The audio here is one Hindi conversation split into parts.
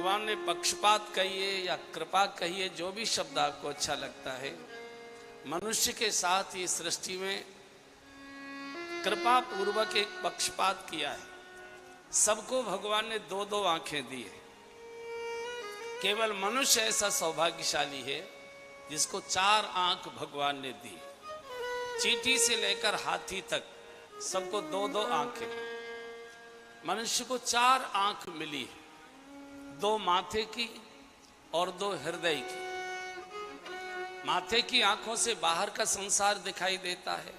भगवान ने पक्षपात कहिए या कृपा कहिए, जो भी शब्द आपको अच्छा लगता है, मनुष्य के साथ ये सृष्टि में कृपा पूर्वक एक पक्षपात किया है। सबको भगवान ने दो दो आंखें दी है। केवल मनुष्य ऐसा सौभाग्यशाली है जिसको 4 आंख भगवान ने दी। चींटी से लेकर हाथी तक सबको 2-2 आंखें। मनुष्य को 4 आंख मिली है, 2 माथे की और 2 हृदय की। माथे की आंखों से बाहर का संसार दिखाई देता है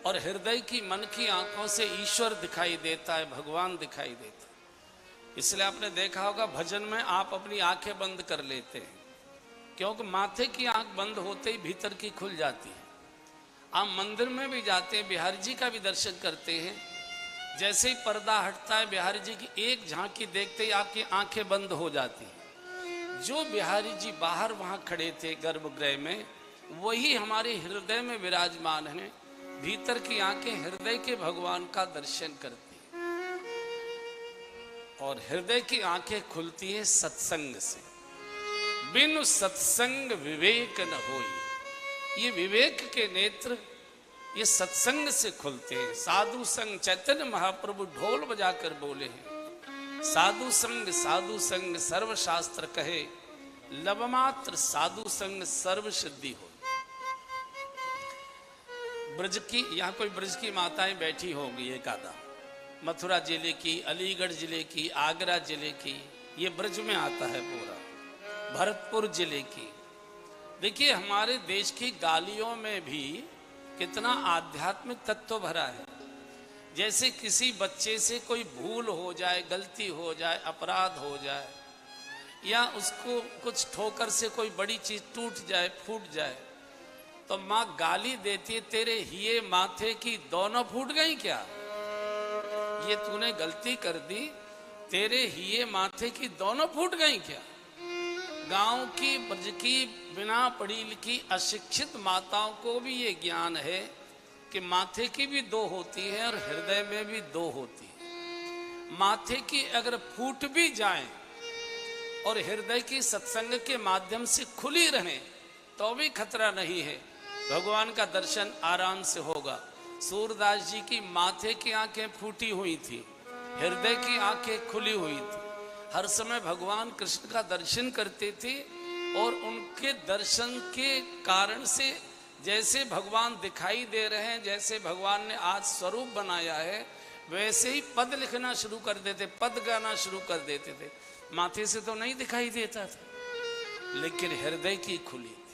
और हृदय की, मन की आंखों से ईश्वर दिखाई देता है, भगवान दिखाई देता है। इसलिए आपने देखा होगा भजन में आप अपनी आंखें बंद कर लेते हैं, क्योंकि माथे की आंख बंद होते ही भीतर की खुल जाती है। आप मंदिर में भी जाते हैं, बिहारी जी का भी दर्शन करते हैं, जैसे ही पर्दा हटता है बिहारी जी की एक झांकी देखते ही आपकी आंखें बंद हो जाती हैं। जो बिहारी जी बाहर वहां खड़े थे गर्भगृह में, वही हमारे हृदय में विराजमान हैं। भीतर की आंखें हृदय के भगवान का दर्शन करती हैं और हृदय की आंखें खुलती हैं सत्संग से। बिनु सत्संग विवेक न होई। ये विवेक के नेत्र ये सत्संग से खुलते हैं। साधु संग चैतन्य महाप्रभु ढोल बजाकर बोले हैं, साधु संग सर्वशास्त्र कहे, लवमात्र साधु संग सर्व सिद्धि हो। ब्रज की, यहाँ कोई ब्रज की माताएं बैठी होंगी, एक आधा मथुरा जिले की, अलीगढ़ जिले की, आगरा जिले की, ये ब्रज में आता है पूरा, भरतपुर जिले की। देखिए हमारे देश की गालियों में भी कितना आध्यात्मिक तत्व भरा है। जैसे किसी बच्चे से कोई भूल हो जाए, गलती हो जाए, अपराध हो जाए, या उसको कुछ ठोकर से कोई बड़ी चीज टूट जाए, फूट जाए, तो माँ गाली देती है, तेरे हिये माथे की दोनों फूट गई क्या? ये तूने गलती कर दी, तेरे हिये माथे की दोनों फूट गई क्या? गांव की, ब्रज की, बिना पढ़ी लिखी अशिक्षित माताओं को भी ये ज्ञान है कि माथे की भी 2 होती है और हृदय में भी 2 होती है। माथे की अगर फूट भी जाए और हृदय की सत्संग के माध्यम से खुली रहे तो भी खतरा नहीं है, भगवान का दर्शन आराम से होगा। सूरदास जी की माथे की आंखें फूटी हुई थी, हृदय की आंखें खुली हुई थी। हर समय भगवान कृष्ण का दर्शन करते थे और उनके दर्शन के कारण से जैसे भगवान दिखाई दे रहे हैं, जैसे भगवान ने आज स्वरूप बनाया है, वैसे ही पद लिखना शुरू कर देते, पद गाना शुरू कर देते थे। माथे से तो नहीं दिखाई देता था, लेकिन हृदय की खुली थी।